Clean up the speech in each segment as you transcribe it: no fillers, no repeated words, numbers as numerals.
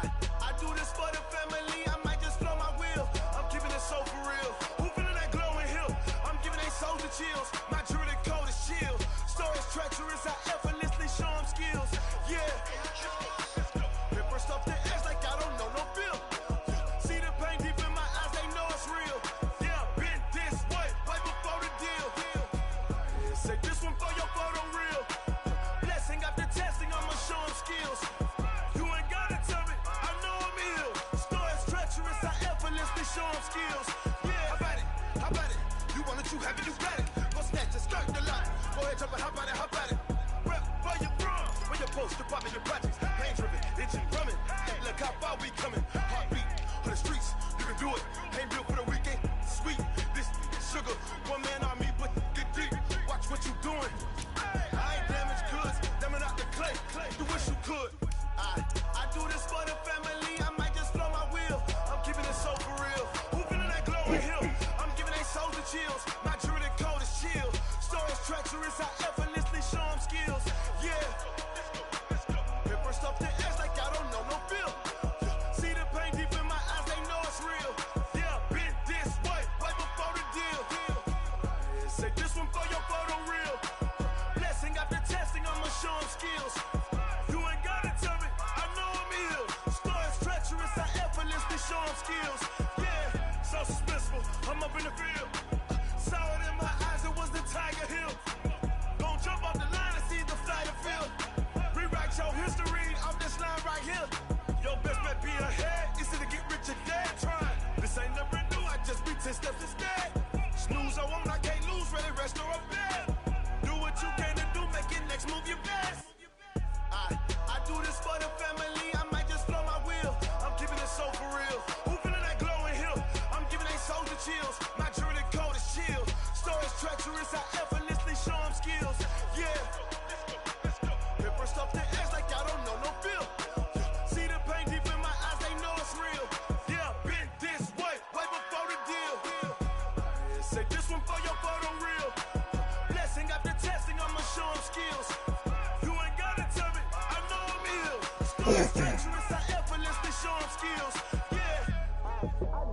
I do this for the family, I might just blow my wheel. I'm keeping it so for real. Who feeling that glowing hill? I'm giving they souls the chills. My jewelry code is chill. Stories treacherous, I effortlessly show them skills. Yeah. Paper stuff the edge like I don't know no feel. See the pain deep in my eyes, they know it's real. Yeah, been this way before the deal. Say this one for your photo real. Blessing after testing, I'ma show them skills. You ain't gotta tell me, I know I'm ill. Stories treacherous, I effortlessly show them skills. Yeah, how about it? How about it? You want it, you have it, you got it. Go snatch it, skirt the lot. Go ahead, jump it, how about it, how about it? Rep where you from? Where you post, department, your projects. Pain driven, itching, drumming. Hey, look how far we coming. Heartbeat on the streets, you can do it. Ain't built for the weekend. Sweet, this sugar. One man army, but get deep. Watch what you doing. I ain't damaged goods, damn it out the clay. You wish you could. I do this for the family, I might just blow my wheel. I'm keeping it so for real. Who feeling that glowing hill? I'm giving they souls the chills. My jewelry code is chill. Stories treacherous, I effortlessly show them skills. Yeah. Paper stuff the edge like I don't know no feel. See the pain deep in my eyes, they know it's real. Yeah, been this way before the deal. Say this one for your photo real. Blessing after testing, I'ma show them skills. You ain't gotta tell me, I know I'm ill. Stories treacherous, I effortlessly show them skills. Yeah, so suspenseful, I'm up in the field. Saw it in my eyes, it was the Tiger Hill. Gon' jump off the line and see the flight of field. Rewrite your history off this line right here. Your best bet be ahead, easy to get rich or dead trying. This ain't never new, I just be 10 steps instead. Snooze I won't, I can't lose, ready, rest or a bed. Do what you can to do, make it next move your best. I do this for the family, I might just blow my wheel. I'm keeping it so for real. Who feeling that glowing hill? I'm giving they souls the chills. My jewelry code is chill. Stories treacherous, I effortlessly show them skills. Yeah. Paper stuff the edge like I don't know no feel. See the pain deep in my eyes, they know it's real. Yeah, been this way before the deal. Say this one for your photo real. Blessing after testing, I'ma show them skills. You ain't gotta tell me, I know I'm ill. Stories treacherous, I effortlessly show them skills. Yeah. I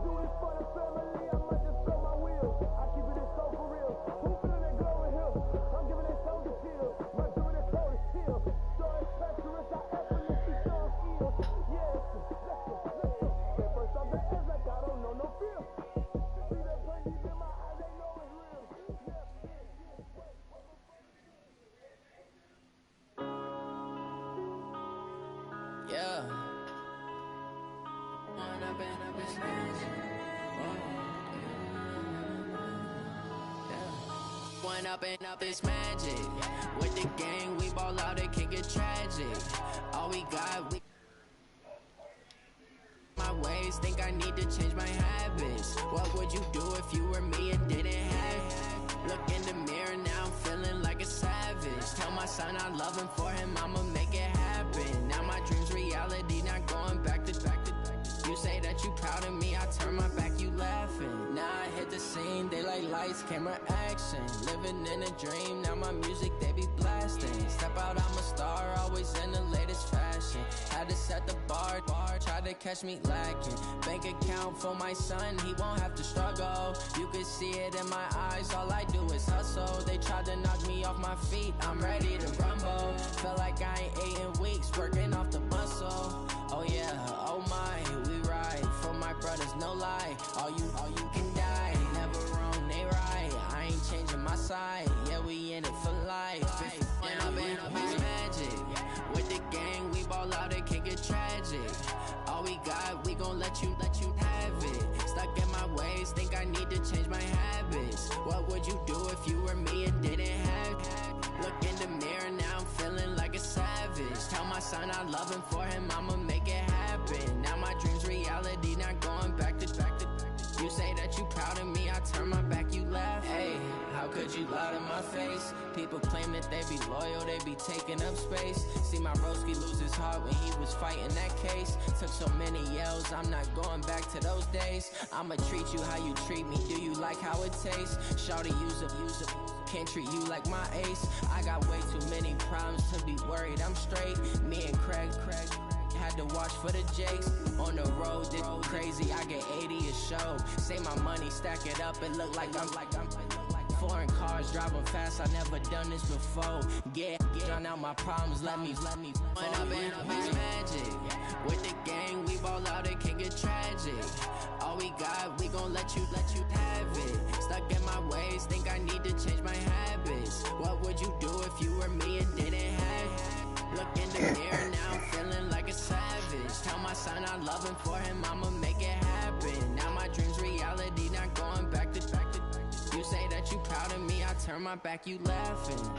do this for the family, I might just blow my wheel. I keep it so for real. Who feeling that glowing hill? I'm giving they souls the chill. My jewelry code is chill. Stories treacherous, I effortlessly show them skills. Yeah, let's go. Paper stuff the edge like I don't know no feel. See that pain deep in my eyes, they know it's real. Yeah. One up and up is magic. With the gang, we ball out, it can get tragic. All we got, we my ways, think I need to change my habits. What would you do if you were me and didn't have it? Look in the mirror, now I'm feeling like a savage. Tell my son I love him, for him I'ma make it happen. Now my dream's reality, not going back to back. You say that you proud of me, I turn my back, you laughing. Now I hit the scene, they like lights, camera, action. Living in a dream, now my music, they be blasting. Step out, I'm a star, always in the latest fashion. Had to set the bar, try to catch me lacking. Bank account for my son, he won't have to struggle. You can see it in my eyes, all I do is hustle. They tried to knock me off my feet, I'm ready to rumble. Felt like I ain't ate in weeks, working off the muscle. Oh yeah, oh my, we ride for my brothers, no lie. All you can die, never wrong, they right. I ain't changing my side, yeah, we in it for life. And I've been magic. With the gang, we ball out, it can get tragic. All we got, we gon' let you have it. Stuck in my ways, think I need to change my habits. What would you do if you were me and didn't have it? Look in the mirror, now I'm feeling like a savage. Tell my son I love him, for him I'ma make it happen. Now my dream's reality, not going back to back. You say that you proud of me, I turn my back, you laugh. Hey, how could you lie to my face? People claim that they be loyal, they be taking up space. See my broski lose his heart when he was fighting that case. Took so many yells, I'm not going back to those days. I'ma treat you how you treat me, do you like how it tastes? Shawty, use up, can't treat you like my ace. I got way too many problems to be worried, I'm straight. Me and Craig had to watch for the jakes. On the road, this crazy, I get 80 a show. Say my money, stack it up, it look like I'm foreign cars, driving fast, I never done this before. Drown out my problems, let me When I've been magic. With the gang, we ball out, it can get tragic. All we got, we gon' let you have it. Stuck in my ways, think I need to change my habits. What would you do if you were me and didn't have it? Look in the mirror now, feeling like a savage. Tell my son I love him, for him I'ma make it happen. Now my dream's reality, not going back to. You say that you proud of me, I turn my back, you laughing.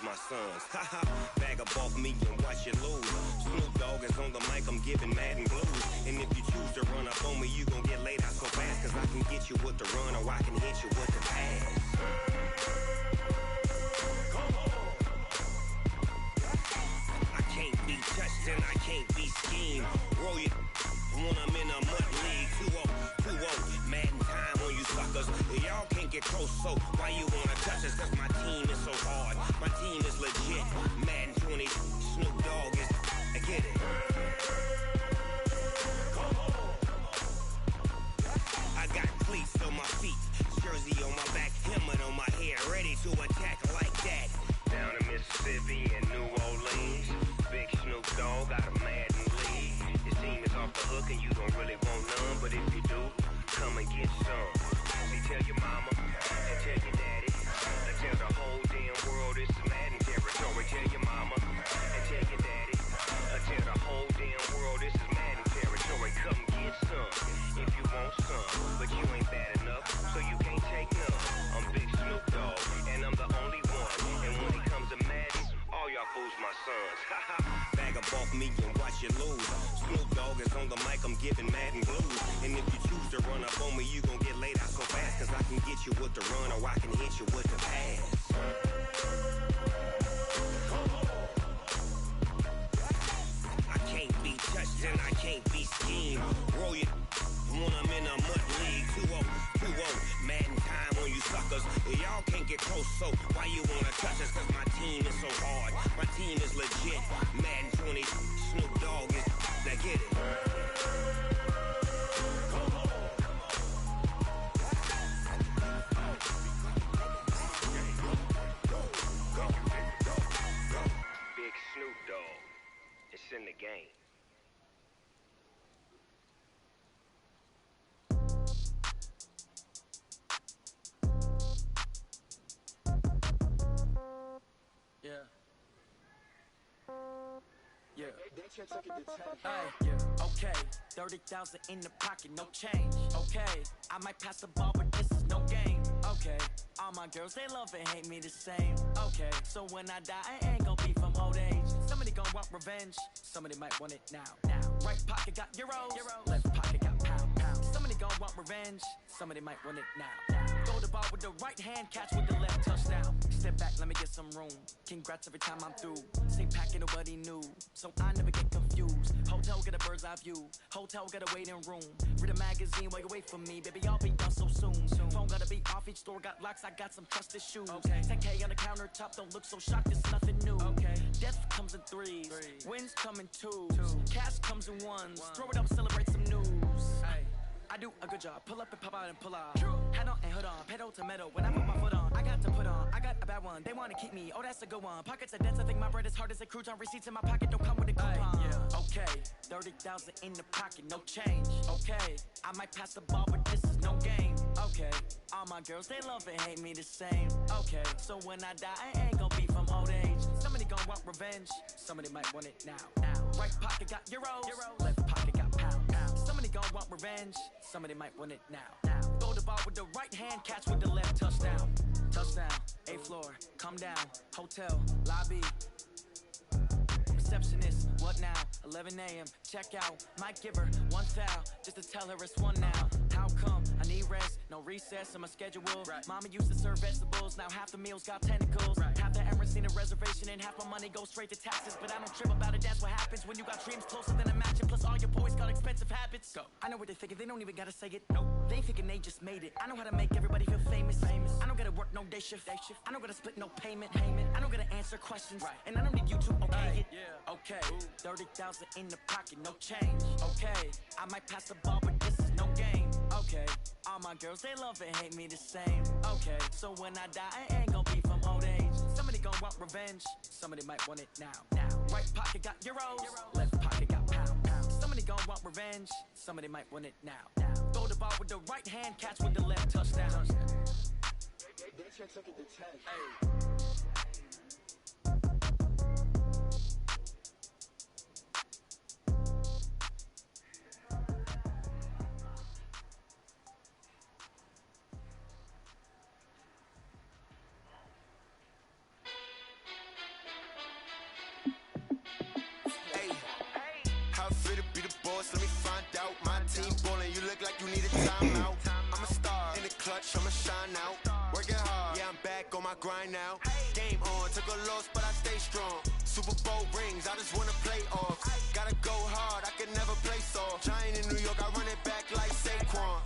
My sons, haha, bag up off me and watch you lose. Snoop Dogg is on the mic, I'm giving Madden blues. And if you choose to run up on me, you gon' get laid out so fast. Cause I can get you with the run or I can hit you with the pass. Come on. I can't be touched and I can't be schemed. Roll you when I'm in a mud league. 2-0, Madden time on you suckers. Y'all can't get close, so why you wanna touch us? Cause my team is so hard. My team is legit. Madden 20, Snoop Dogg is. I get it. Come on. I got cleats on my feet, jersey on my back, helmet on my head, ready to attack like that. Down in Mississippi and New Orleans, big Snoop Dogg got a Madden lead. His team is off the hook and you don't really want none, but if you do, come and get some. See, tell your mama and tell your daddy. Tell the whole damn world this is Madden territory. Tell your mama and tell your daddy. Tell the whole damn world this is Madden territory. Come get some if you want some, but you ain't bad enough, so you can't take none. I'm Big Snoop Dogg, and I'm the only one. And when it comes to Madden, all y'all fools my sons. Bag up off me and watch you lose. Snoop Dogg is on the mic, I'm giving Madden blues. And if you choose to run up on me, you gon' get laid out so fast. Cause I can get you with the run or I can hit you with the pass. I can't be touched and I can't be schemed. Roll you when I'm in a mud league. 2-0, Madden time on you suckers. Y'all can't get close, so why you wanna touch us? Cause my team is so hard. My team is legit. Madden 20, Snoop Dogg is. Now get it. Big Snoop Dogg. It's in the game. Yeah. Hey, yeah, okay. 30,000 in the pocket, no change. Okay, I might pass the ball, but this is no game. Okay, all my girls, they love and hate me the same. Okay, so when I die, I ain't gon' be from old age. Somebody gon' want revenge, somebody might want it now. Right pocket got euros, left pocket got pound. Somebody gon' want revenge, somebody might want it now. Throw the ball with the right hand, catch with the left, touchdown. Step back, let me get some room. Congrats every time I'm through. Same packet, nobody knew, so I never get confused. Hotel get a bird's eye view, hotel get a waiting room. Read a magazine while you wait for me, baby, I'll be done so soon. Phone gotta be off, each store got locks, I got some trusted shoes. 10K on the countertop, don't look so shocked, it's nothing new. Death comes in threes, wins come in twos, cash comes in ones. Throw it up, celebrate some news. I do a good job. Pull up and pop out and pull out. Head on and hood on, pedal to metal. When I put my foot on, I got to put on. I got a bad one. They want to keep me. Oh, that's a good one. Pockets are dense. I think my bread is hard as a crouton. Receipts in my pocket don't come with a coupon. Yeah. Okay, 30,000 in the pocket, no change. Okay, I might pass the ball, but this is no game. Okay, all my girls they love and hate me the same. Okay, so when I die, I ain't gonna be from old age. Somebody gonna want revenge. Somebody might want it now. Right pocket got euros. Left pocket got pounds. Somebody gonna want revenge. Somebody might want it now. Throw the ball with the right hand, catch with the left. Touchdown. Touchdown. A floor. Come down. Hotel. Lobby. Receptionist, what now? 11 a.m. Check out. Might give her one foul just to tell her it's one now. How come? I need rest, no recess in my schedule. Right. Mama used to serve vegetables, now half the meals got tentacles. Right. Half the Emirates need a reservation and half my money goes straight to taxes. But I don't trip about it, that's what happens when you got dreams closer than a match. And plus all your boys got expensive habits. Go. I know what they're thinking, they don't even gotta say it. Nope. They ain't thinking they just made it. I know how to make everybody feel famous. I don't gotta work no day shift. I don't gotta split no payment. I don't gotta answer questions. Right. And I don't need you to okay it. Yeah. Okay. 30,000 in the pocket, no change. Okay, I might pass the ball, but this is no game. Okay, all my girls they love and hate me the same. Okay, so when I die, I ain't gonna be from old age. Somebody gonna want revenge. Somebody might want it now. Right pocket got euros. Left pocket got pounds. Somebody gonna want revenge. Somebody might want it now. Throw the ball with the right hand, catch with the left. Touchdown. Let me find out. My team ballin', you look like you need a timeout. I'm a star in the clutch, I'ma shine out. Working hard, yeah, I'm back on my grind now. Game on, took a loss, but I stay strong. Super Bowl rings, I just wanna play off. Gotta go hard, I can never play soft. Giant in New York, I run it back like Saquon.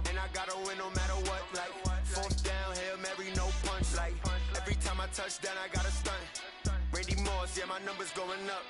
And I gotta win no matter what, like fourth down, Hail Mary, no punch. Like every time I touch down, I gotta stunt. Randy Moss, yeah, my numbers going up.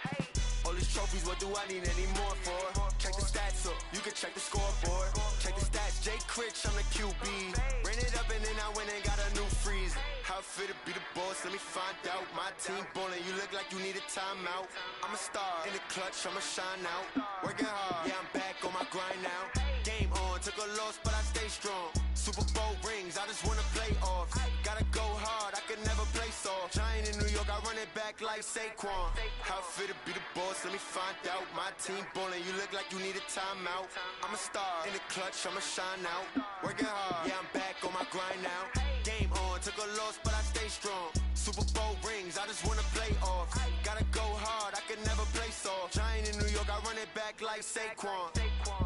All these trophies, what do I need any more for? Check the stats up, you can check the scoreboard. Check the stats, Jay Critch, I'm the QB. Ran it up and then I went and got a new freeze. How fit to be the boss, let me find out. My team ballin', you look like you need a timeout. I'm a star in the clutch, I'ma shine out. Working hard, yeah, I'm back on my grind now. Game on, took a loss, but I stay strong. Super Bowl rings, I just wanna play off. Gotta go hard, I can never play soft. Giant in New York, I run it back like Saquon. How fit to be the boss, let me find out. My team ballin', you look like you need a timeout. I'm a star in the clutch, I'ma shine out. Working hard, yeah, I'm back on my grind now. Game on, took a loss, but I stay strong. Super Bowl rings, I just wanna play off. Gotta go hard, I can never play soft. Giant in New York, I run it back like Saquon.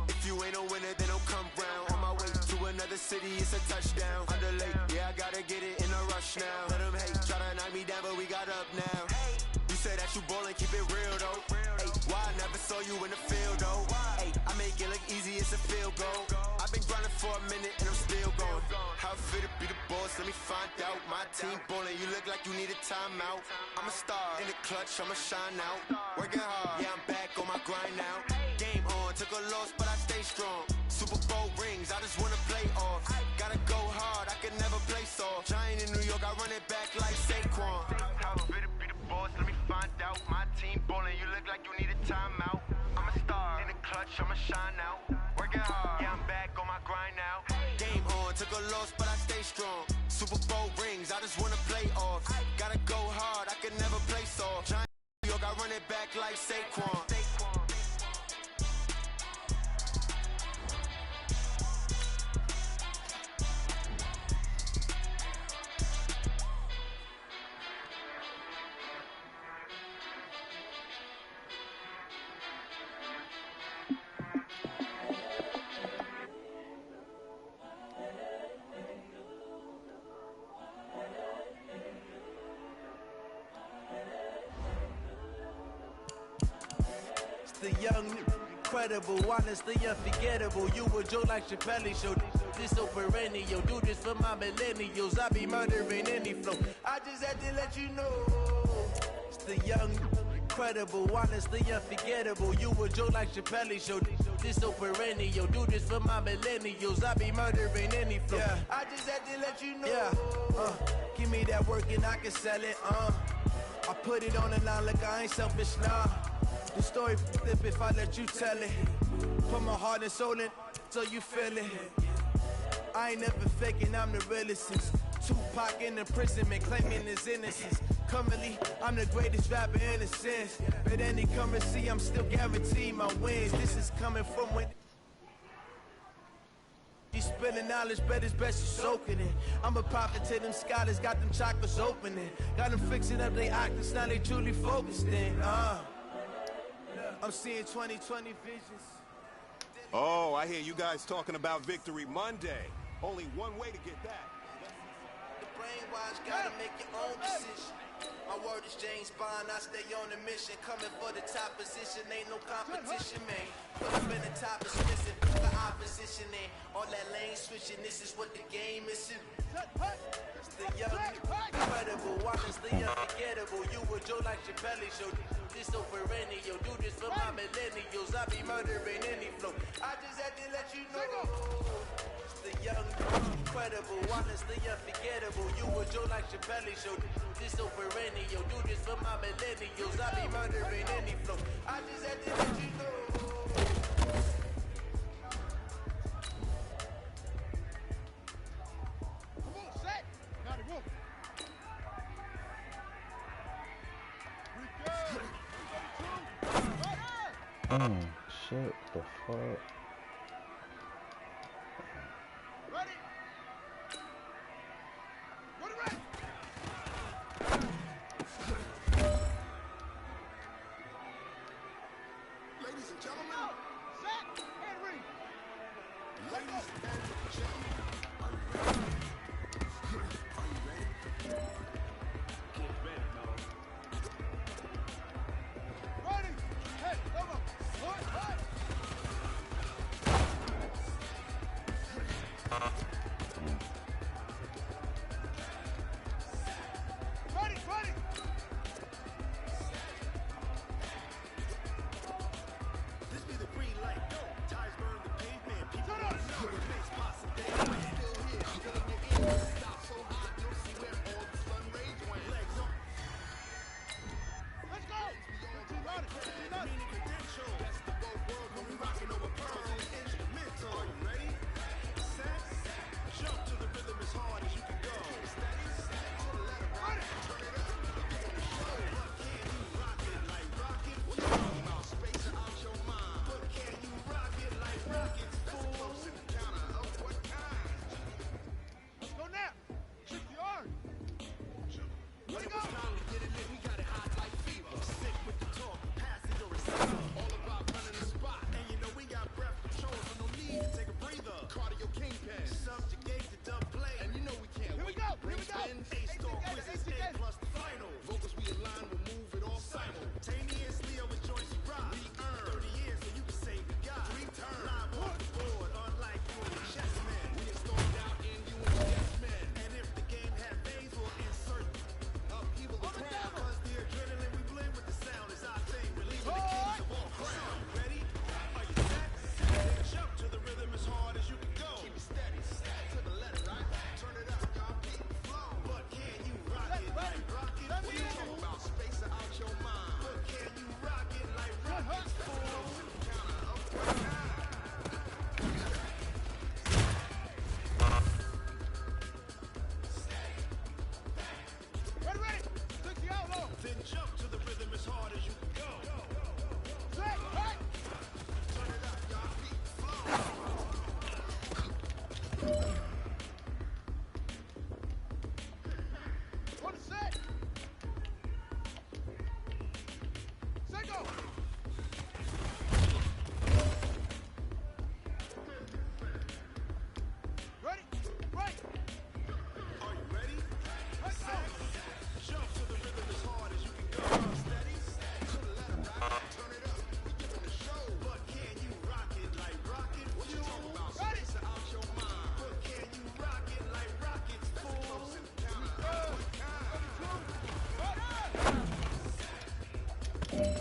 If you ain't a winner, then don't come round. On my way to another city, it's a touchdown. Underlay, yeah, I gotta get it in a rush now. Let them hate, try to knock me down, but we got up now. You say that you ballin', keep it real though. Hey, why I never saw you in the field though? Hey, I make it look easy, it's a field goal. I've been grinding for a minute and I'm still going. How fit to be the boss, let me find out. My team ballin', you look like you need a timeout. I'm a star in the clutch, I'ma shine out. Working hard, yeah, I'm back on my grind now. Game on, took a loss, but I stay strong. Super Bowl rings, I just wanna play off. Gotta go hard, I can never play soft. Giant in New York, I run it back like Saquon. How fit to be the boss, let me find out. My team ballin', you look like you need a timeout. I'm a star in the clutch, I'ma shine out. Working hard, yeah, I'm back on my grind now. Game on, took a loss, but I stay strong. Super Bowl rings, I just wanna play off. Gotta go hard, I can never play soft. Giant in New York, I run it back like Saquon. The young, incredible, honestly unforgettable. You a joke like Chappelle Show. This so perennial. Do this for my millennials. I be murdering any flow. I just had to let you know. It's the young, incredible, honestly unforgettable. You a joke like Chappelle show. This so perennial. Do this for my millennials. I be murdering any flow. Yeah. I just had to let you know. Yeah. Give me that work and I can sell it. I put it on the line like I ain't selfish, nah. The story flip if I let you tell it. Put my heart and soul in so you feel it. I ain't never faking, I'm the realest since Tupac in imprisonment, claiming his innocence. Currently, I'm the greatest rapper in a sense. But any currency, I'm still guaranteed my wins. This is coming from when you spilling knowledge, but it's best you soak it in. I'm a prophet to them scholars, got them chakras opening. Got them fixing up their octaves, now they truly focused in. I'm seeing 2020 visions. Oh, I hear you guys talking about Victory Monday. Only one way to get that. The brainwash, gotta make your own decision. My word is James Bond, I stay on a mission. Coming for the top position, ain't no competition, man. Put up in the top is missing, the opposition ain't. All that lane switching, this is what the game is. It's the young, incredible, honestly unforgettable. You a Joe like Chappelle show. This so perennial, do this for my millennials. I be murdering any flow. I just had to let you know. It's the young, incredible, honestly unforgettable. You a Joe like Chappelle show. This so perennial, do this for my millennials. I be murdering any flow. I just had to let you know. Come on, set. Got it, move. Oh shit, the fuck? Ready? Put it right. Ladies and gentlemen, set and ring. Ladies and gentlemen, are you ready? Are you ready? Get ready, no. Ready? Hey, come on. What? Ready, ready. This be the green light. Go. Tires burn the pavement. People don't know it makes possible. Still here, feeling your ears. Stop so hot, you'll see where all the sun rays went. Legs up. Let's go. Meaning credential. Best of both worlds when we rocking over pearls and instrumental. Are you ready? Set. Jump to the rhythm as hard as you can go. Steady. To the letter right. Turn it up. Get on the show. But can you rock it like rocket? What you talking about? Space out your mind. But can you rock it like rockets? That's a close encounter of what kind? Let's go now. Shift the arm. When it was time to get it lit, we got it hot like fever. Sick with the talk, passing your receiver. All about running the spot. And you know we got breath control, so no need to take a breather. Cardio kingpin, subjugate the dub play. And you know we can't wait. Here we go. A-star quizzes, A plus the final. Vocals we align, we'll move it all simultaneously over joints we rock. We earn 30 years so you can say we got 3 turns. Live off the board, unlike you and the chess man. We have stormed out in you and the yes man. And if the game had phase, we'll insert upheaval the crowd. Cause the adrenaline we blend with the sound is our thing. Relieving the kings of all crown. Ready? Are you set? Then jump to the rhythm as hard as you can go. Keep it steady, to the letter, right? Turn it up, y'all, beat the flow. But can you rock it like rocket? What you talking about? Space out your mind. But can you rock it like rockets? Full counter of what kind? Ready, ready. 60 outlaw. Then jump to the rhythm as hard as you can go. Set, right. Turn it up, y'all. Beat the flow. On the set. Set, go. Ready? Right. Are you ready? Let's go. Jump to the rhythm as hard as you can go. Steady. To the letter, right? Turn it up. We giving the show. But can you rock it like rocket? What you talking about? Space out your mind. But can you rock it like rockets? Full counter. What kind?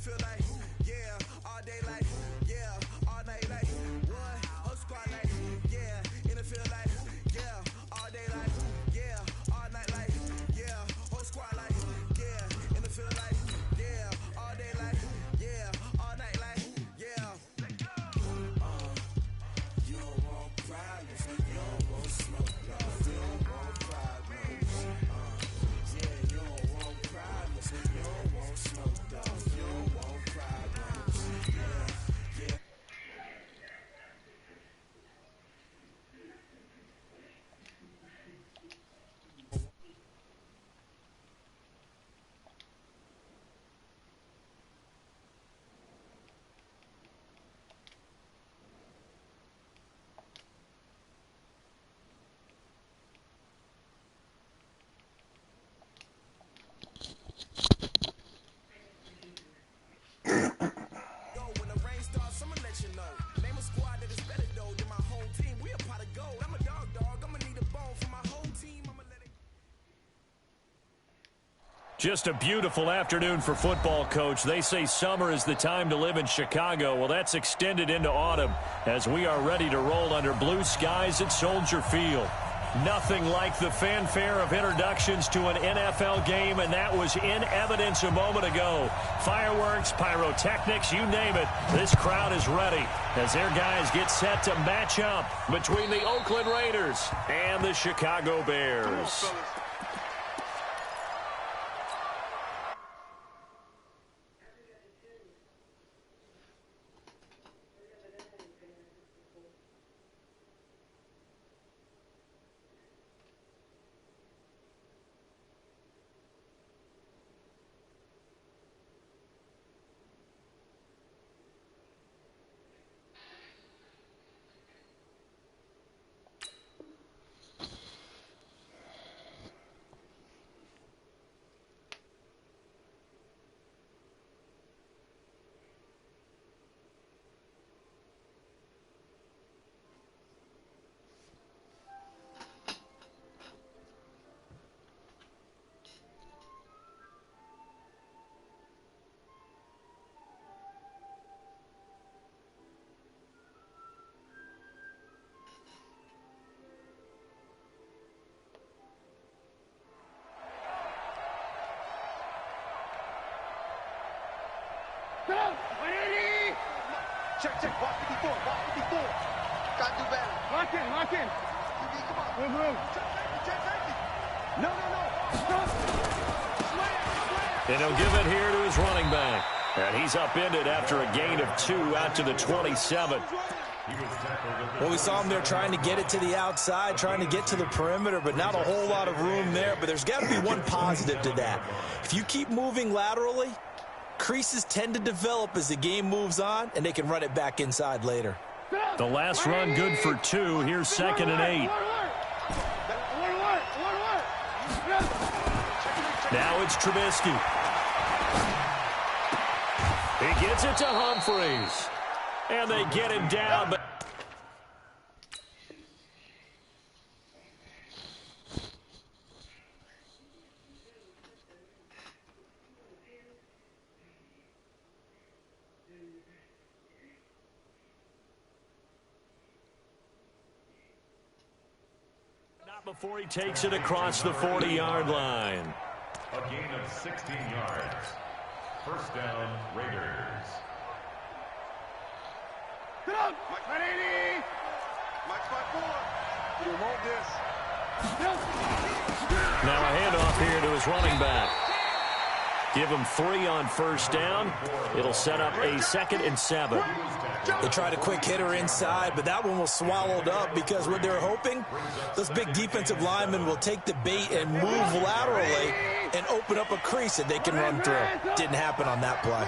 feel like, yeah, all day like, yeah, all night like, what? Whole squad like, yeah, in the field like, yeah, all day like, yeah, all night like, yeah, whole squad like, yeah, in the field like, yeah, all day like, yeah, all night like, yeah. You don't want problems, you don't want smoke, no, you don't want problems. Yeah, you don't want problems, you don't want smoke, dog, you don't want problems. Yeah, yeah. Yo, when the rain starts, I'ma let you know. Name a squad that is better though than my whole team. We a pot of gold. I'm a dog. I'ma need a bone for my whole team. I'ma let it. Just a beautiful afternoon for football, Coach. They say summer is the time to live in Chicago. Well, that's extended into autumn as we are ready to roll under blue skies at Soldier Field. Nothing like the fanfare of introductions to an NFL game, and that was in evidence a moment ago. Fireworks, pyrotechnics, you name it. This crowd is ready as their guys get set to match up between the Oakland Raiders and the Chicago Bears. Check, walk 54, walk 54. Gotta do better. Lock in. Come on. Move. Check safety. No. And he'll give it here to his running back. And he's upended after a gain of 2 out to the 27. Well, we saw him there trying to get it to the outside, trying to get to the perimeter, but not a whole lot of room there. But there's got to be one positive to that. If you keep moving laterally, creases tend to develop as the game moves on, and they can run it back inside later. The last run good for 2. Here's 2nd and 8. Now it's Trubisky. He gets it to Humphreys. And they get him down, but not before he takes it across the 40-yard line. A gain of 16 yards. First down, Raiders. Get up! Mike 180! Mike 5-4. You want this. Now a handoff here to his running back. Give him 3 on first down. It'll set up a 2nd and 7. They tried a quick hitter inside, but that one was swallowed up because what they're hoping, those big defensive linemen will take the bait and move laterally and open up a crease that they can run through. Didn't happen on that play.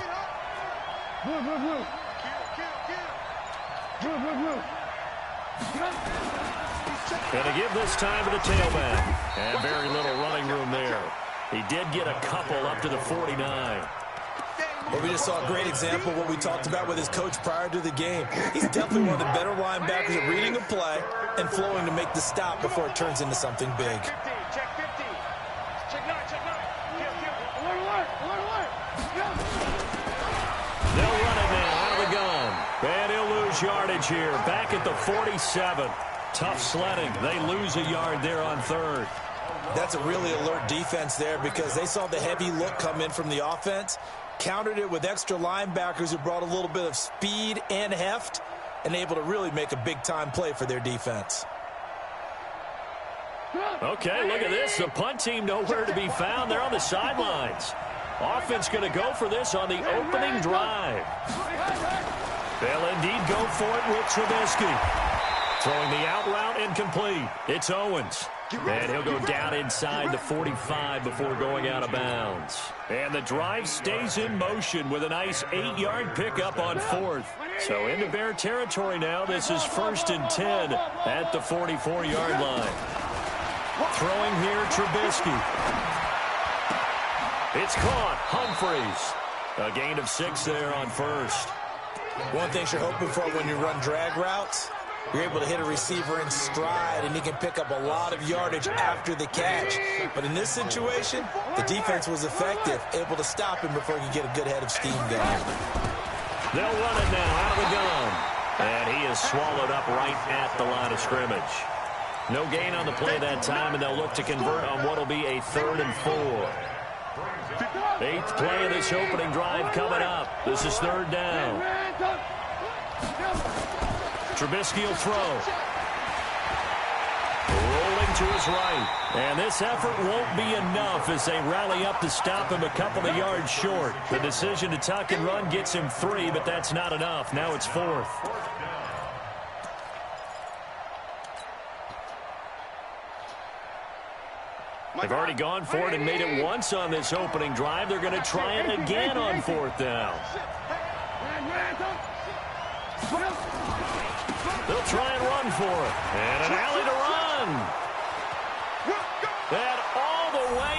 Going to give this time to the tailback. And very little running room there. He did get a couple up to the 49. Well, we just saw a great example of what we talked about with his coach prior to the game. He's definitely one of the better linebackers at reading a play and flowing to make the stop before it turns into something big. Check 50. Check 9. They'll run it now out of the gun. And he'll lose yardage here. Back at the 47. Tough sledding. They lose a yard there on third. That's a really alert defense there because they saw the heavy look come in from the offense, countered it with extra linebackers who brought a little bit of speed and heft, and able to really make a big-time play for their defense. Okay, look at this. The punt team nowhere to be found. They're on the sidelines. Offense going to go for this on the opening drive. They'll indeed go for it with Trubisky. Throwing the out route incomplete. It's Owens. And he'll go down inside the 45 before going out of bounds. And the drive stays in motion with a nice 8-yard pickup on fourth. So into Bear territory now. This is 1st and 10 at the 44-yard line. Throwing here, Trubisky. It's caught. Humphreys. A gain of 6 there on first. One thing you're hoping for when you run drag routes, you're able to hit a receiver in stride, and he can pick up a lot of yardage after the catch. But in this situation, the defense was effective, able to stop him before he could get a good head of steam going. They'll run it now out of the gun. And he is swallowed up right at the line of scrimmage. No gain on the play that time, and they'll look to convert on what will be a 3rd and 4. 8th play of this opening drive coming up. This is 3rd down. Trubisky will throw. Rolling to his right. And this effort won't be enough as they rally up to stop him a couple of yards short. The decision to tuck and run gets him 3, but that's not enough. Now it's 4th. They've already gone for it and made it once on this opening drive. They're going to try it again on 4th down. They'll try and run for it. And an alley to run. And all the way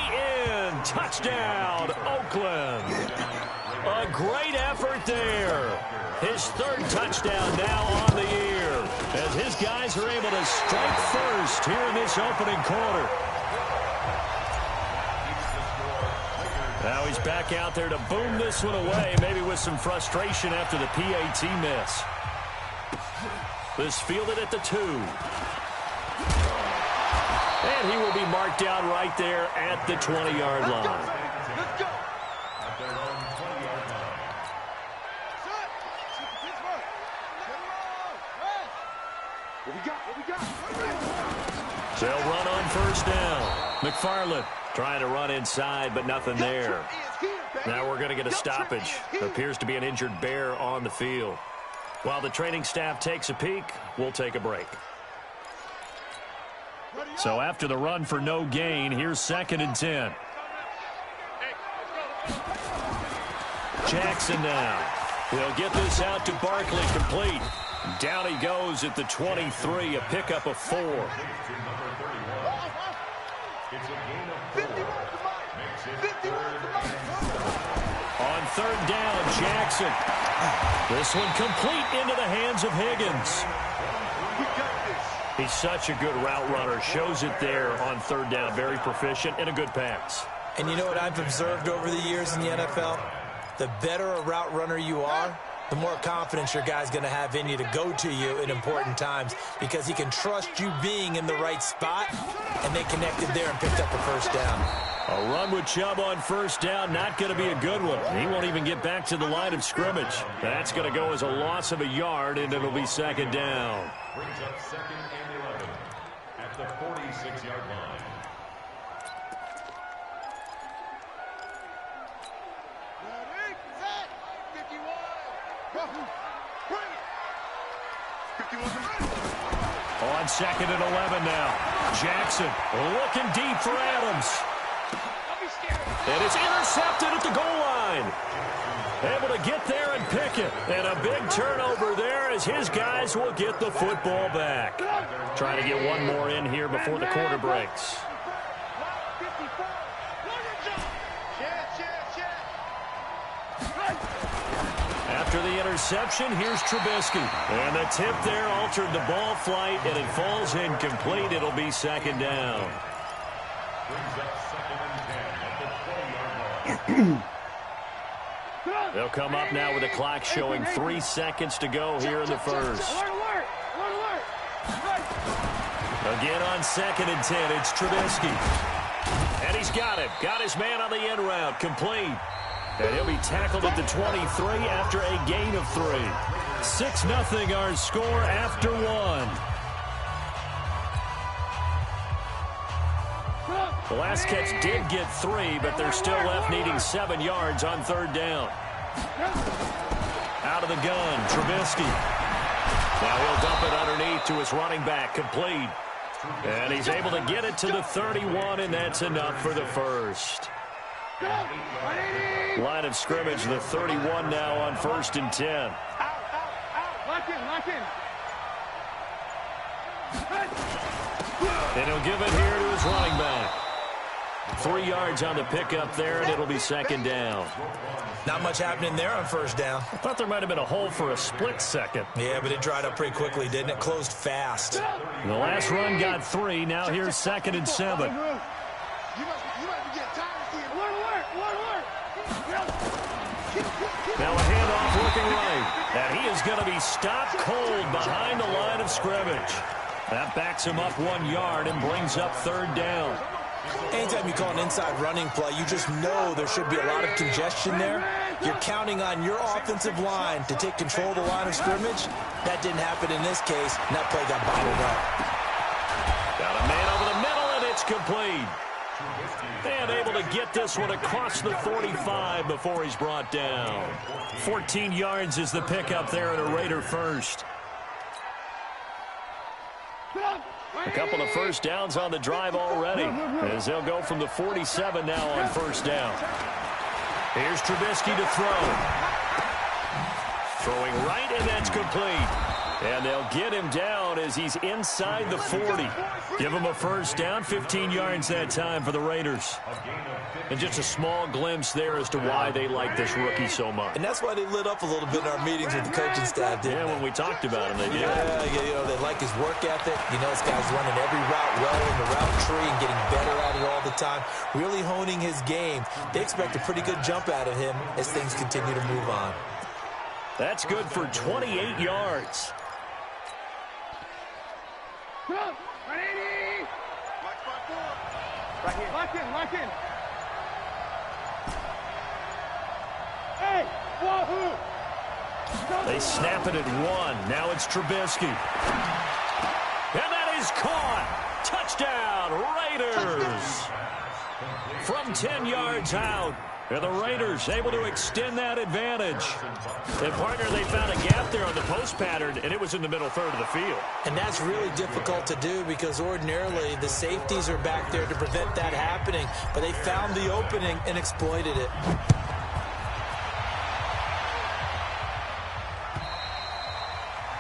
in. Touchdown, Oakland. A great effort there. His 3rd touchdown now on the year as his guys are able to strike first here in this opening quarter. Now he's back out there to boom this one away, maybe with some frustration after the PAT miss. This fielded at the 2. And he will be marked down right there at the 20-yard line. They'll run on 1st down. McFarland trying to run inside, but nothing there. Now we're going to get a stoppage. Appears to be an injured Bear on the field. While the training staff takes a peek, we'll take a break. So after the run for no gain, here's 2nd and 10. Jackson now. He'll get this out to Barkley complete. Down he goes at the 23, a pickup of 4. On 3rd down, Jackson. This one complete into the hands of Higgins. He's such a good route runner. Shows it there on 3rd down. Very proficient and a good pass. And you know what I've observed over the years in the NFL? The better a route runner you are, the more confidence your guy's going to have in you to go to you in important times because he can trust you being in the right spot, and they connected there and picked up a 1st down. A run with Chubb on 1st down, not going to be a good one. He won't even get back to the line of scrimmage. That's going to go as a loss of a yard, and it'll be 2nd down. Brings up 2nd and 11 at the 46-yard line. On 2nd and 11 now. Jackson looking deep for Adams. And it's intercepted at the goal line. Able to get there and pick it. And a big turnover there as his guys will get the football back. Trying to get one more in here before the quarter breaks. After the interception, here's Trubisky. And the tip there altered the ball flight, and it falls incomplete. It'll be 2nd down. Brings up 2nd and 10 at the 20-yard line. They'll come up now with the clock showing 3 seconds to go here in the first. Again on 2nd and 10, it's Trubisky. And he's got him. Got his man on the end route. Complete. And he'll be tackled at the 23 after a gain of 3. 6-0 our score after 1. The last catch did get 3, but they're still left needing 7 yards on 3rd down. Out of the gun, Trubisky. Now he'll dump it underneath to his running back, complete. And he's able to get it to the 31, and that's enough for the first. Line of scrimmage, the 31 now on 1st and 10. Lock in. And he'll give it here to his running back. 3 yards on the pickup there, and it'll be 2nd down. Not much happening there on 1st down. I thought there might have been a hole for a split second. Yeah, but it dried up pretty quickly, didn't it? Closed fast. The last run got 3. Now here's 2nd and 7. You might be getting tired of seeing alert. Now a handoff looking right. And he is going to be stopped cold behind the line of scrimmage. That backs him up 1 yard and brings up 3rd down. Anytime you call an inside running play, you just know there should be a lot of congestion there. You're counting on your offensive line to take control of the line of scrimmage. That didn't happen in this case, and that play got bottled up. Got a man over the middle, and it's complete. And able to get this one across the 45 before he's brought down. 14 yards is the pickup there at a Raider first. A couple of 1st downs on the drive already, as they'll go from the 47 now on 1st down. Here's Trubisky to throw. Throwing right, and that's complete. And they'll get him down as he's inside the 40. Give him a 1st down, 15 yards that time for the Raiders. And just a small glimpse there as to why they like this rookie so much. And that's why they lit up a little bit in our meetings with the coaching staff, didn't they? When we talked about him, they did. Yeah, you know, they like his work ethic. You know, this guy's running every route well in the route tree and getting better at it all the time. Really honing his game. They expect a pretty good jump out of him as things continue to move on. That's good for 28 yards. Lock in. Hey, wahoo! They snap it at 1. Now it's Trubisky. And that is caught. Touchdown, Raiders. From 10 yards out. And the Raiders able to extend that advantage. And, partner, they found a gap there on the post pattern, and it was in the middle 3rd of the field. And that's really difficult to do because ordinarily the safeties are back there to prevent that happening. But they found the opening and exploited it.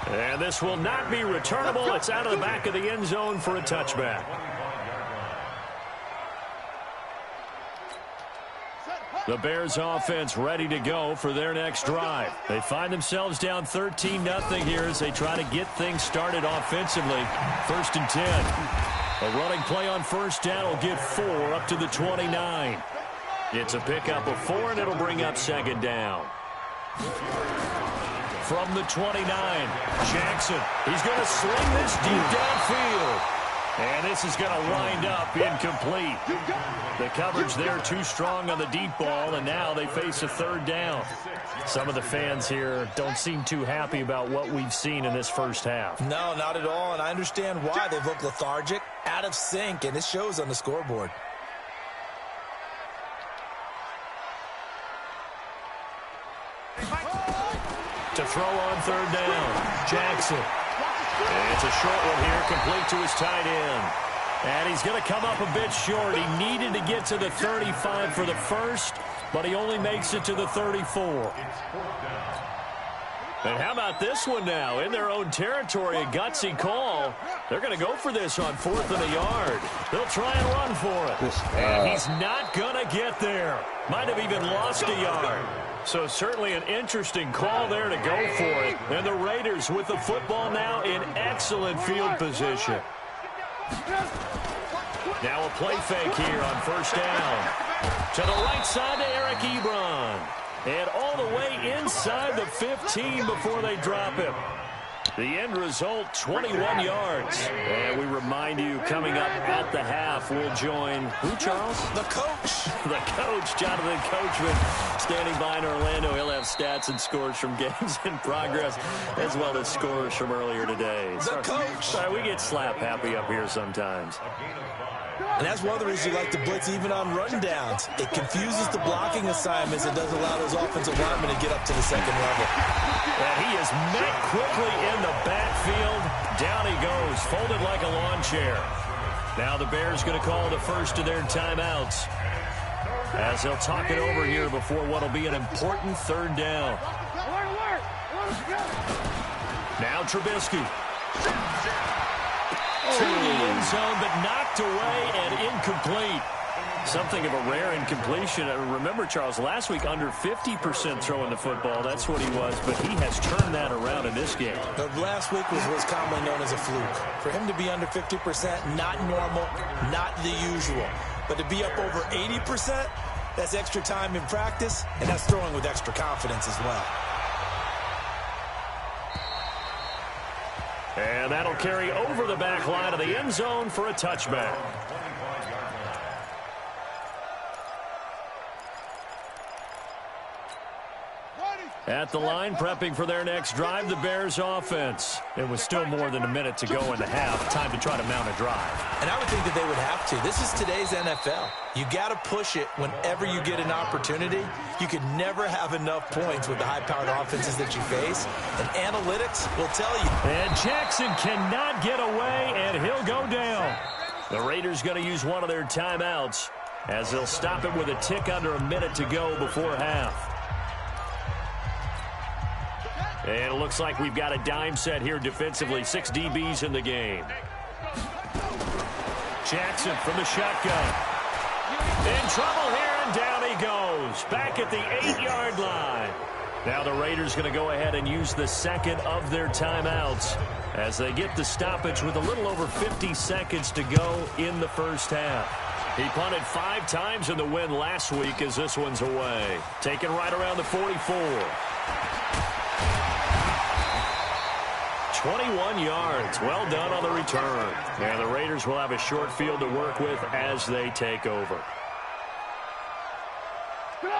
And this will not be returnable. It's out of the back of the end zone for a touchback. The Bears offense ready to go for their next drive. They find themselves down 13-0 here as they try to get things started offensively. 1st and 10. A running play on 1st down will get 4 up to the 29. It's a pickup of 4, and it'll bring up 2nd down. From the 29, Jackson. He's going to sling this deep downfield. And this is going to wind up incomplete. The coverage there too strong on the deep ball, and now they face a 3rd down. Some of the fans here don't seem too happy about what we've seen in this first half. No, not at all, and I understand why. They've looked lethargic, out of sync, and it shows on the scoreboard. To throw on 3rd down, Jackson. And it's a short one here, complete to his tight end. And he's going to come up a bit short. He needed to get to the 35 for the first, but he only makes it to the 34. And how about this one now? In their own territory, a gutsy call. They're going to go for this on 4th and a yard. They'll try and run for it. And he's not going to get there. Might have even lost a yard. So certainly an interesting call there to go for it. And the Raiders with the football now in excellent field position. Now a play fake here on 1st down. To the right side to Eric Ebron. And all the way inside the 15 before they drop him. The end result, 21 yards. And we remind you, coming up at the half, we'll join who, Charles? The coach. The coach, Jonathan Coachman, standing by in Orlando. He'll have stats and scores from games in progress, as well as scores from earlier today. The coach. Sorry, we get slap happy up here sometimes. And that's one of the reasons you like to blitz even on rundowns. It confuses the blocking assignments. It doesn't allow those offensive linemen to get up to the second level. And he is met quickly in the backfield. Down he goes, folded like a lawn chair. Now the Bears going to call the first of their timeouts, as they'll talk it over here before what will be an important third down. Now Trubisky. To the end zone, but knocked away and incomplete. Something of a rare incompletion. Remember, Charles, last week under 50% throwing the football. That's what he was, but he has turned that around in this game. Last week was commonly known as a fluke. For him to be under 50%, not normal, not the usual. But to be up over 80%, that's extra time in practice, and that's throwing with extra confidence as well. And that'll carry over the back line of the end zone for a touchback. At the line, prepping for their next drive, the Bears offense. It was still more than a minute to go in the half. Time to try to mount a drive. And I would think that they would have to. This is today's NFL. You got to push it whenever you get an opportunity. You could never have enough points with the high-powered offenses that you face. And analytics will tell you. And Jackson cannot get away, and he'll go down. The Raiders going to use one of their timeouts, as they'll stop it with a tick under a minute to go before half. And it looks like we've got a dime set here defensively. 6 DBs in the game. Jackson from the shotgun. In trouble here, and down he goes. Back at the 8-yard line. Now the Raiders going to go ahead and use the second of their timeouts as they get the stoppage with a little over 50 seconds to go in the first half. He punted 5 times in the win last week, as this one's away. Taken right around the 44. 21 yards. Well done on the return. And the Raiders will have a short field to work with as they take over.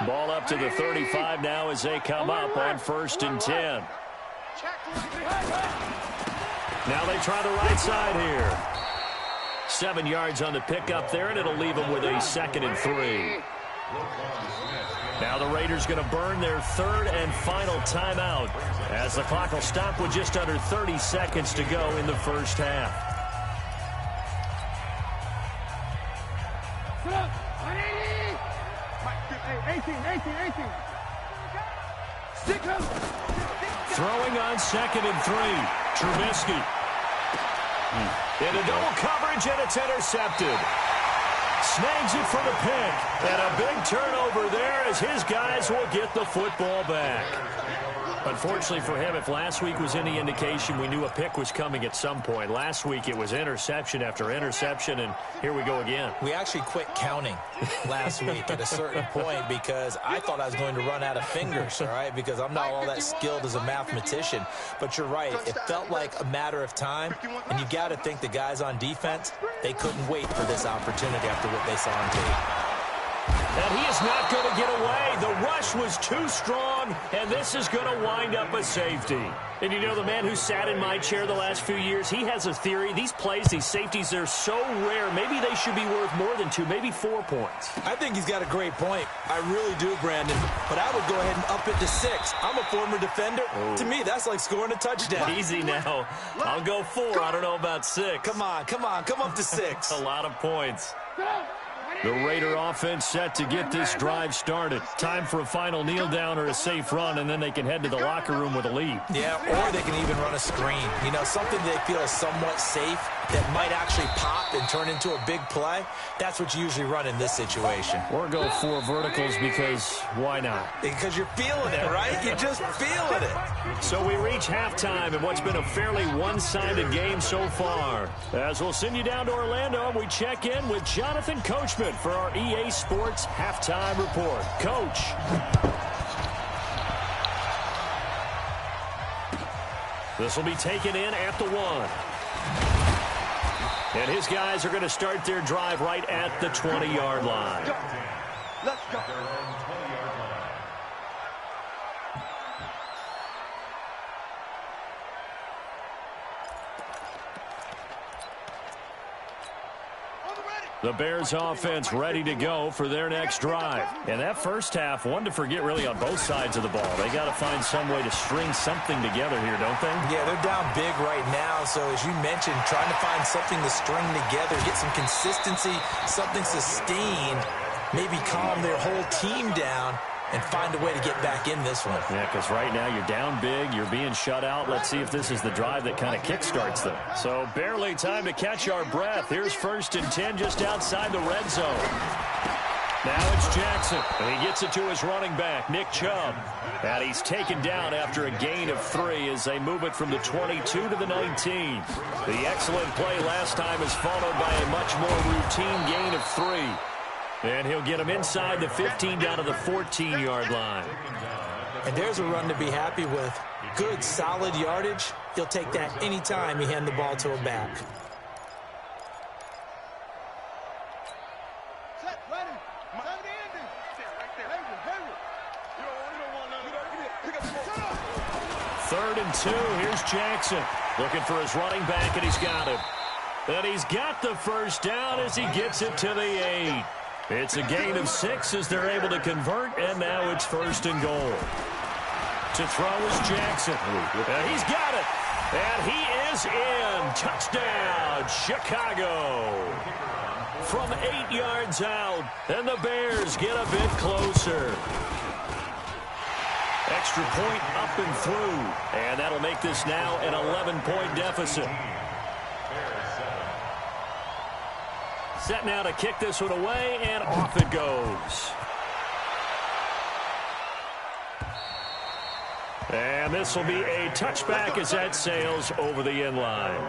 Ball up to the 35 now as they come up on 1st and 10. Now they try the right side here. 7 yards on the pickup there, and it'll leave them with a 2nd and 3. Now the Raiders going to burn their 3rd and final timeout, as the clock will stop with just under 30 seconds to go in the first half. Throwing on 2nd and 3. Trubisky. Into double coverage, and it's intercepted. Snags it for the pick, and a big turnover there as his guys will get the football back. Unfortunately for him, if last week was any indication, we knew a pick was coming at some point. Last week it was interception after interception, and here we go again. We actually quit counting last week at a certain point because I thought I was going to run out of fingers, all right, because I'm not all that skilled as a mathematician. But you're right. It felt like a matter of time, and you got to think the guys on defense, they couldn't wait for this opportunity after what they saw on tape. And he is not going to get away. The rush was too strong, and this is going to wind up a safety. And you know, the man who sat in my chair the last few years, he has a theory. These plays, these safeties, they're so rare. Maybe they should be worth more than 2, maybe 4 points. I think he's got a great point. I really do, Brandon. But I would go ahead and up it to 6. I'm a former defender. Oh. To me, that's like scoring a touchdown. Easy now. I'll go 4. I don't know about 6. Come on. Come up to 6. A lot of points. The Raider offense set to get this drive started. Time for a final kneel down or a safe run, and then they can head to the locker room with a lead. Yeah, or they can even run a screen. You know, something they feel is somewhat safe that might actually pop and turn into a big play. That's what you usually run in this situation. Or go 4 verticals, because why not? Because you're feeling it, right? You're just feeling it. So we reach halftime in what's been a fairly one-sided game so far. As we'll send you down to Orlando, we check in with Jonathan Coachman for our EA Sports Halftime Report. Coach. This will be taken in at the 1. And his guys are going to start their drive right at the 20-yard line. Let's go. The Bears offense ready to go for their next drive. And that first half, one to forget really on both sides of the ball. They got to find some way to string something together here, don't they? Yeah, they're down big right now. So as you mentioned, trying to find something to string together, get some consistency, something sustained, maybe calm their whole team down and find a way to get back in this one. Yeah, because right now you're down big, you're being shut out. Let's see if this is the drive that kind of kickstarts them. So barely time to catch our breath. Here's 1st and 10 just outside the red zone. Now it's Jackson, and he gets it to his running back, Nick Chubb. And he's taken down after a gain of 3 as they move it from the 22 to the 19. The excellent play last time is followed by a much more routine gain of 3. And he'll get him inside the 15 down to the 14-yard line. And there's a run to be happy with. Good, solid yardage. He'll take that any time you hand the ball to a back. Set, ready. 3rd and 2. Here's Jackson looking for his running back, and he's got him. And he's got the first down as he gets it to the 8. It's a gain of 6 as they're able to convert, and now it's 1st and goal. To throw is Jackson. And he's got it. And he is in. Touchdown, Chicago. From 8 yards out, and the Bears get a bit closer. Extra point up and through. And that'll make this now an 11-point deficit. Set now to kick this one away, and off it goes. And this will be a touchback as that sails over the end line.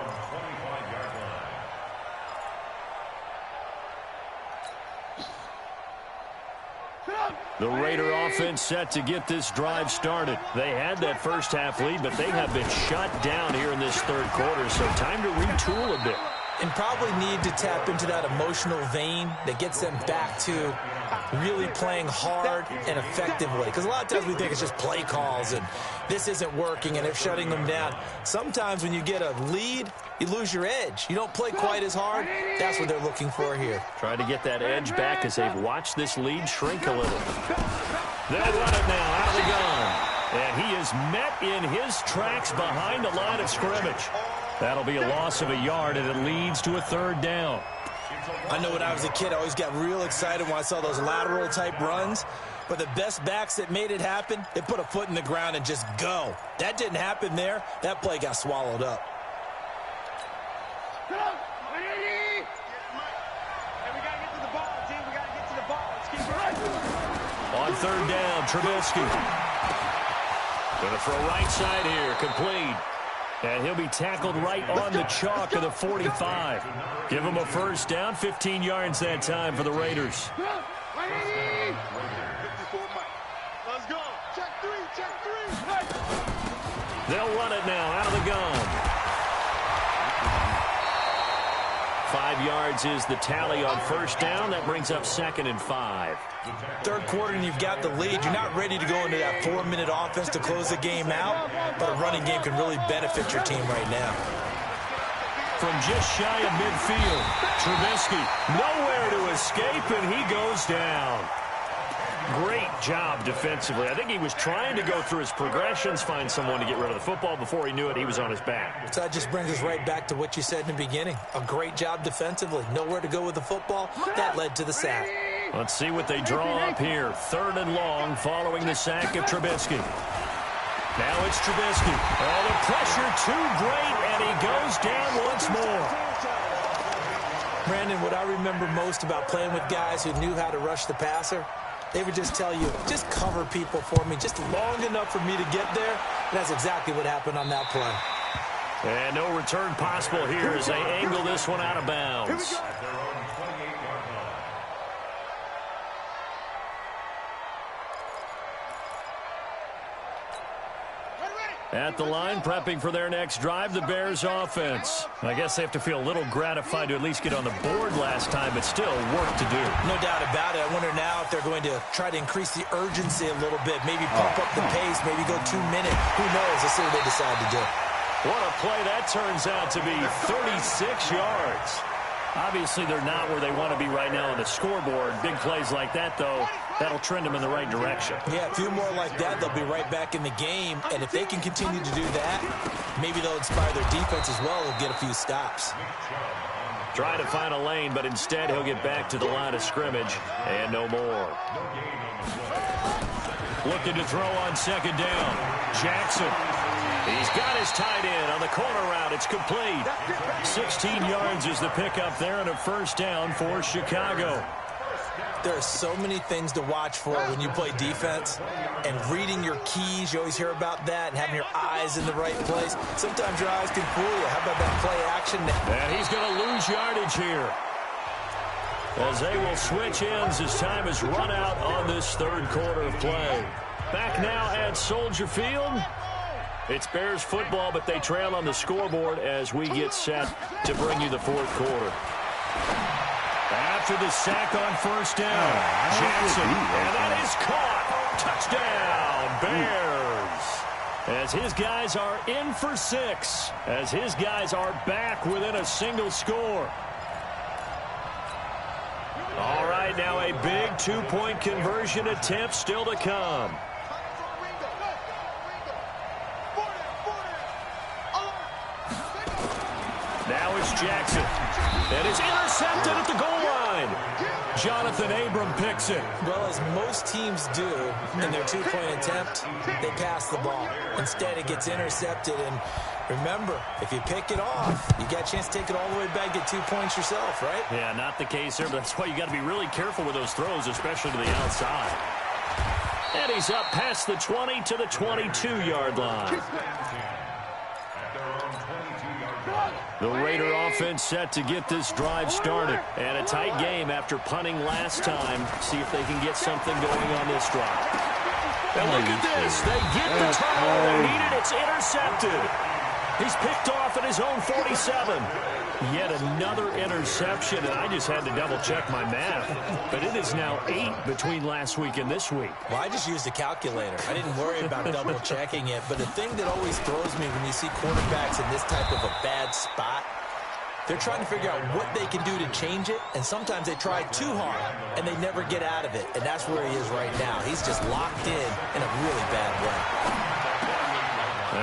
The Raider offense set to get this drive started. They had that first half lead, but they have been shut down here in this 3rd quarter, so time to retool a bit. And probably need to tap into that emotional vein that gets them back to really playing hard and effectively. Because a lot of times we think it's just play calls and this isn't working and they're shutting them down. Sometimes when you get a lead, you lose your edge. You don't play quite as hard. That's what they're looking for here. Trying to get that edge back as they've watched this lead shrink a little. They'll run it now out of the gun. And he is met in his tracks behind the line of scrimmage. That'll be a loss of a yard, and it leads to a 3rd down. I know when I was a kid, I always got real excited when I saw those lateral-type runs. But the best backs that made it happen, they put a foot in the ground and just go. That didn't happen there. That play got swallowed up. On 3rd down, Trubisky. Going to throw right side here, complete. And he'll be tackled right on the chalk of the 45. Give him a 1st down, 15 yards that time for the Raiders. Let's go. Check 3, check 3. They'll run it now out of the gun. 5 yards is the tally on 1st down. That brings up 2nd and 5. 3rd quarter and you've got the lead. You're not ready to go into that 4-minute offense to close the game out, but a running game can really benefit your team right now. From just shy of midfield, Trubisky nowhere to escape, and he goes down. Great job defensively. I think he was trying to go through his progressions, find someone to get rid of the football. Before he knew it, he was on his back. So that just brings us right back to what you said in the beginning. A great job defensively. Nowhere to go with the football. That led to the sack. Let's see what they draw up here. 3rd and long following the sack of Trubisky. Now it's Trubisky. Oh, the pressure too great, and he goes down once more. Brandon, what I remember most about playing with guys who knew how to rush the passer, they would just tell you, just cover people for me, just long enough for me to get there. And that's exactly what happened on that play. And no return possible here as they angle this one out of bounds. At the line, prepping for their next drive, the Bears offense. I guess they have to feel a little gratified to at least get on the board last time, but still work to do. No doubt about it. I wonder now if they're going to try to increase the urgency a little bit, maybe pump up the pace, maybe go 2 minutes. Who knows? Let's see what they decide to do. What a play that turns out to be, 36 yards. Obviously, they're not where they want to be right now on the scoreboard. Big plays like that, though, that'll trend them in the right direction. Yeah, a few more like that, they'll be right back in the game. And if they can continue to do that, maybe they'll inspire their defense as well. They'll get a few stops. Try to find a lane, but instead he'll get back to the line of scrimmage and no more. Looking to throw on second down. Jackson. He's got his tight end on the corner route. It's complete. 16 yards is the pickup there and a first down for Chicago. There are so many things to watch for when you play defense, and reading your keys, you always hear about that, and having your eyes in the right place. Sometimes your eyes can fool you. How about that play action? And he's going to lose yardage here, as they will switch ends as time has run out on this third quarter of play. Back now at Soldier Field. It's Bears football, but they trail on the scoreboard as we get set to bring you the fourth quarter. After the sack on first down, Jackson, and that is caught. Touchdown, Bears. As his guys are in for 6, as his guys are back within a single score. All right, now a big 2-point conversion attempt still to come. Now it's Jackson. And it's intercepted at the goal line. Jonathan Abram picks it. Well, as most teams do in their 2-point attempt, they pass the ball. Instead, it gets intercepted. And remember, if you pick it off, you got a chance to take it all the way back, get 2 points yourself, right? Yeah, not the case here, but that's why you got to be really careful with those throws, especially to the outside. And he's up past the 20 to the 22-yard line. The Raider offense set to get this drive started. And a tight game after punting last time. See if they can get something going on this drive. And look at this. They get the turnover they needed. It's intercepted. He's picked off at his own 47. Yet another interception, and I just had to double-check my math. But it is now 8 between last week and this week. Well, I just used a calculator. I didn't worry about double-checking it. But the thing that always throws me when you see quarterbacks in this type of a bad spot, they're trying to figure out what they can do to change it, and sometimes they try too hard, and they never get out of it. And that's where he is right now. He's just locked in a really bad way.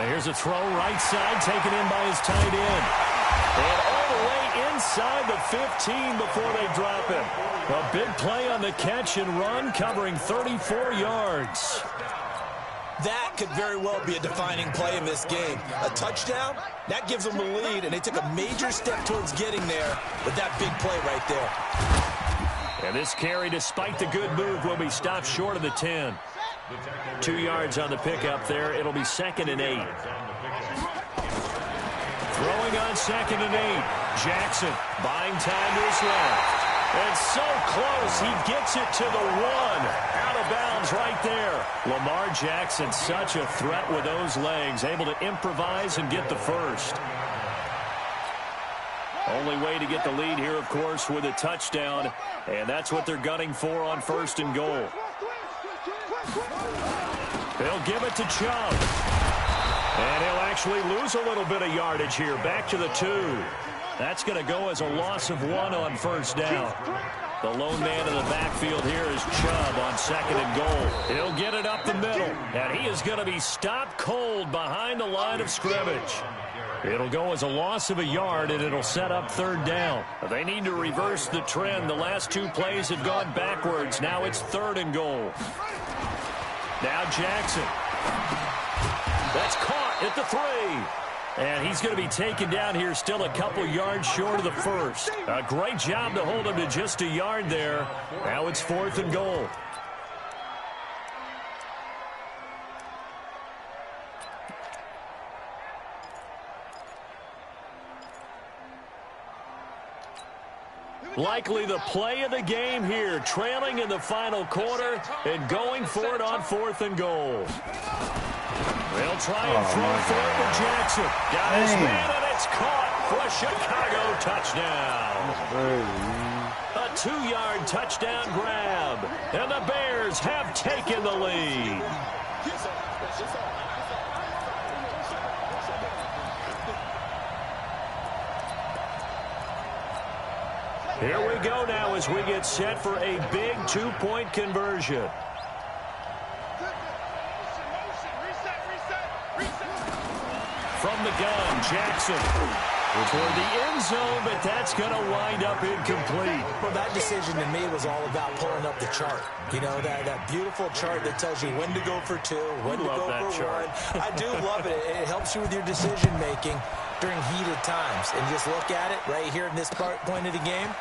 Here's a throw right side, taken in by his tight end. And all the way inside the 15 before they drop him. A big play on the catch and run, covering 34 yards. That could very well be a defining play in this game. A touchdown, that gives them the lead, and they took a major step towards getting there with that big play right there. And this carry, despite the good move, will be stopped short of the 10. 2 yards on the pickup there. It'll be 2nd and 8. Throwing on 2nd and 8. Jackson buying time to his left. And so close, he gets it to the 1. Out of bounds right there. Lamar Jackson, such a threat with those legs. Able to improvise and get the first. Only way to get the lead here, of course, with a touchdown. And that's what they're gunning for on 1st and goal. They'll give it to Chubb. And he'll actually lose a little bit of yardage here. Back to the 2. That's going to go as a loss of 1 on 1st down. The lone man in the backfield here is Chubb on 2nd and goal. He'll get it up the middle. And he is going to be stopped cold behind the line of scrimmage. It'll go as a loss of a yard, and it'll set up 3rd down. They need to reverse the trend. The last 2 plays have gone backwards. Now it's 3rd and goal. Now Jackson. That's caught at the 3. And he's going to be taken down here still a couple yards short of the first. A great job to hold him to just a yard there. Now it's 4th and goal. Likely the play of the game here, trailing in the final quarter and going for it on 4th and goal. They'll try and throw for it with Jackson. Got his man, and it's caught for a Chicago touchdown. A 2-yard touchdown grab, and the Bears have taken the lead. Here we go now as we get set for a big 2-point conversion. From the gun, Jackson toward the end zone, but that's going to wind up incomplete. Well, that decision to me was all about pulling up the chart. You know, that beautiful chart that tells you when to go for 2, when to go for 1. I do love it. It helps you with your decision-making during heated times. And just look at it right here in this point of the game.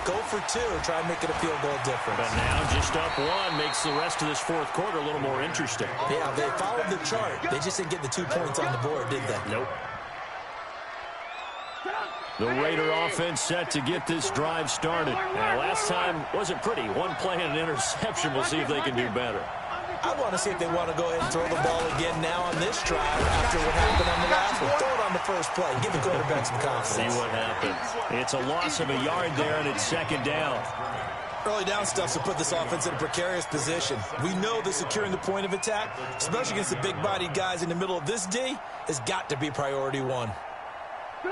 Go for 2. Try and make it a field goal difference. But now just up 1 makes the rest of this fourth quarter a little more interesting. Yeah, they followed the chart. They just didn't get the 2 points on the board, did they? Nope. The Raider offense set to get this drive started. Now, last time wasn't pretty. 1 play and an interception. We'll see if they can do better. I want to see if they want to go ahead and throw the ball again now on this drive after what happened on the last one. Throw it on the first play. Give the quarterback some confidence. See what happens. It's a loss of a yard there, and it's 2nd down. Early down stuff to put this offense in a precarious position. We know that securing the point of attack, especially against the big-bodied guys in the middle of this D, has got to be priority 1.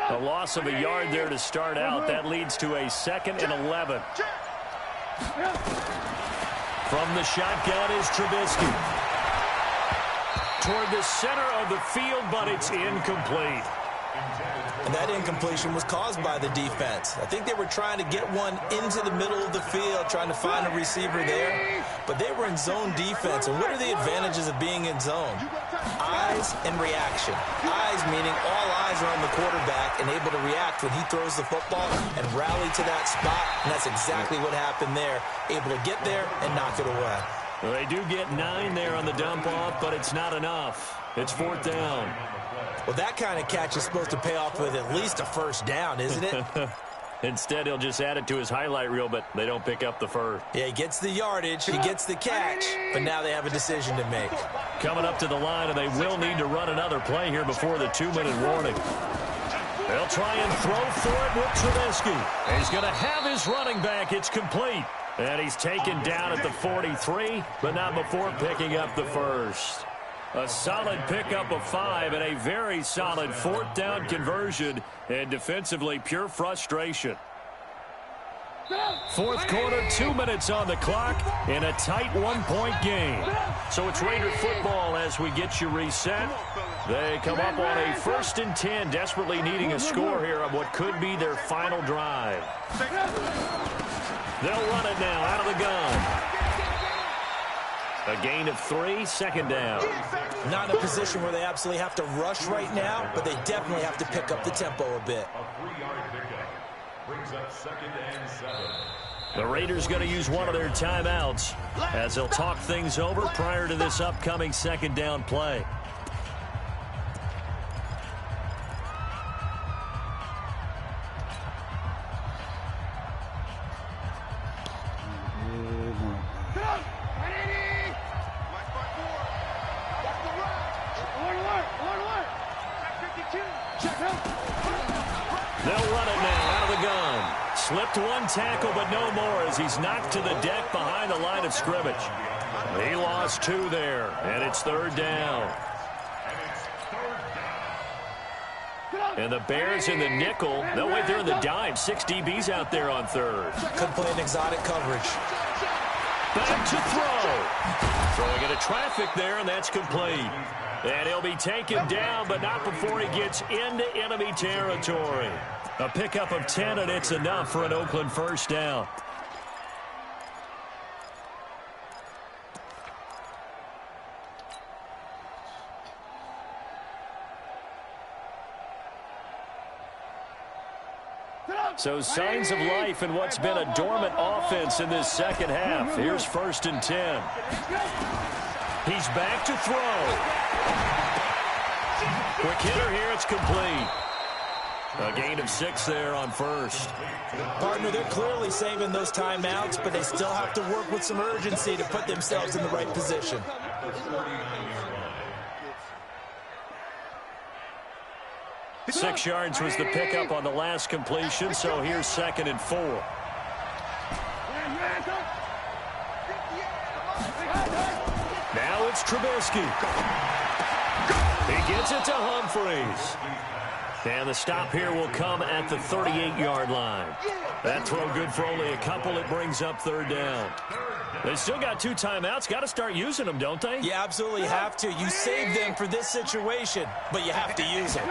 A loss of a yard there to start out. That leads to a 2nd and 11. From the shotgun is Trubisky. Toward the center of the field, but it's incomplete. And that incompletion was caused by the defense. I think they were trying to get one into the middle of the field, trying to find a receiver there. But they were in zone defense. And what are the advantages of being in zone? Eyes and reaction. Eyes meaning all eyes are on the quarterback and able to react when he throws the football and rally to that spot. And that's exactly what happened there. Able to get there and knock it away. Well, they do get 9 there on the dump-off, but it's not enough. It's 4th down. Well, that kind of catch is supposed to pay off with at least a first down, isn't it? Instead, he'll just add it to his highlight reel, but they don't pick up the first. Yeah, he gets the yardage, he gets the catch, but now they have a decision to make. Coming up to the line, and they will need to run another play here before the 2-minute warning. They'll try and throw for it with Trubisky. He's going to have his running back. It's complete. And he's taken down at the 43, but not before picking up the first. A solid pickup of 5 and a very solid 4th down conversion, and defensively pure frustration. 4th quarter, 2 minutes on the clock in a tight 1-point game. So it's Raider football as we get you reset. They come up on a 1st and 10, desperately needing a score here on what could be their final drive. They'll run it now out of the gun. A gain of 3, 2nd down. Not in a position where they absolutely have to rush right now, but they definitely have to pick up the tempo a bit. A 3-yard pickup brings up 2nd and 7. The Raiders going to use one of their timeouts as they'll talk things over prior to this upcoming 2nd down play. They'll run it now out of the gun. Slipped 1 tackle, but no more as he's knocked to the deck behind the line of scrimmage. He lost 2 there, and it's 3rd down. And the Bears in the nickel. No, wait, they're in the dime. 6 DBs out there on 3rd. Could play an exotic coverage. Back to throw. Throwing into traffic there, and that's complete. And he'll be taken down, but not before he gets into enemy territory. A pickup of 10, and it's enough for an Oakland 1st down. So signs of life in what's been a dormant offense in this 2nd half. Here's 1st and 10. He's back to throw. Quick hitter here, it's complete. A gain of 6 there on 1st. Partner, they're clearly saving those timeouts, but they still have to work with some urgency to put themselves in the right position. 6 yards was the pickup on the last completion, so here's 2nd and 4. Now it's Trubisky. He gets it to Humphreys. And the stop here will come at the 38-yard line. That throw good for only a couple. It brings up 3rd down. They still got 2 timeouts. Got to start using them, don't they? You absolutely have to. You save them for this situation, but you have to use them.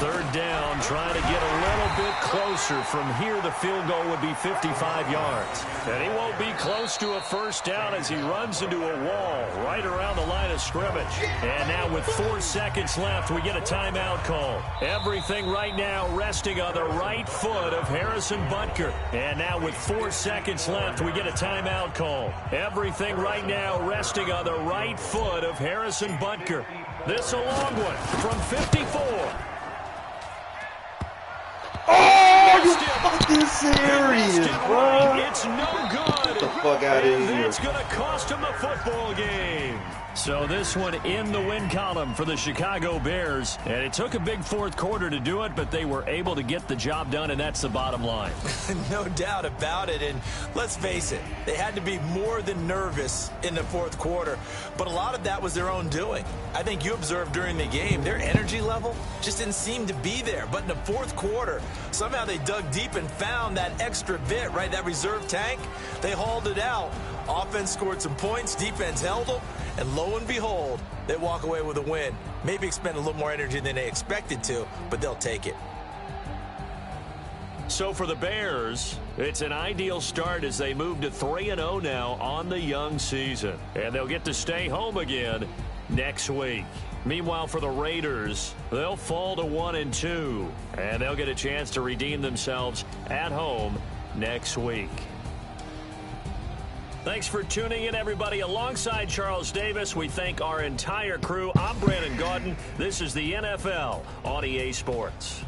3rd down, trying to get a little bit closer. From here, the field goal would be 55 yards. And he won't be close to a 1st down as he runs into a wall right around the line of scrimmage. And now with 4 seconds left, we get a timeout call. Everything right now resting on the right foot of Harrison Butker. And now with 4 seconds left, we get a timeout call. Everything right now resting on the right foot of Harrison Butker. This a long one from 54. Oh, you fucking serious, bro? It's no good. Get the fuck out of here. It's going to cost him the football game. So this one in the win column for the Chicago Bears. And it took a big 4th quarter to do it, but they were able to get the job done, and that's the bottom line. No doubt about it. And let's face it, they had to be more than nervous in the 4th quarter. But a lot of that was their own doing. I think you observed during the game, their energy level just didn't seem to be there. But in the 4th quarter, somehow they dug deep and found that extra bit, right, that reserve tank. They hauled it out. Offense scored some points. Defense held them. And lo and behold, they walk away with a win. Maybe expend a little more energy than they expected to, but they'll take it. So for the Bears, it's an ideal start as they move to 3-0 now on the young season. And they'll get to stay home again next week. Meanwhile, for the Raiders, they'll fall to 1-2. And they'll get a chance to redeem themselves at home next week. Thanks for tuning in, everybody. Alongside Charles Davis, we thank our entire crew. I'm Brandon Gaudin. This is the NFL on EA Sports.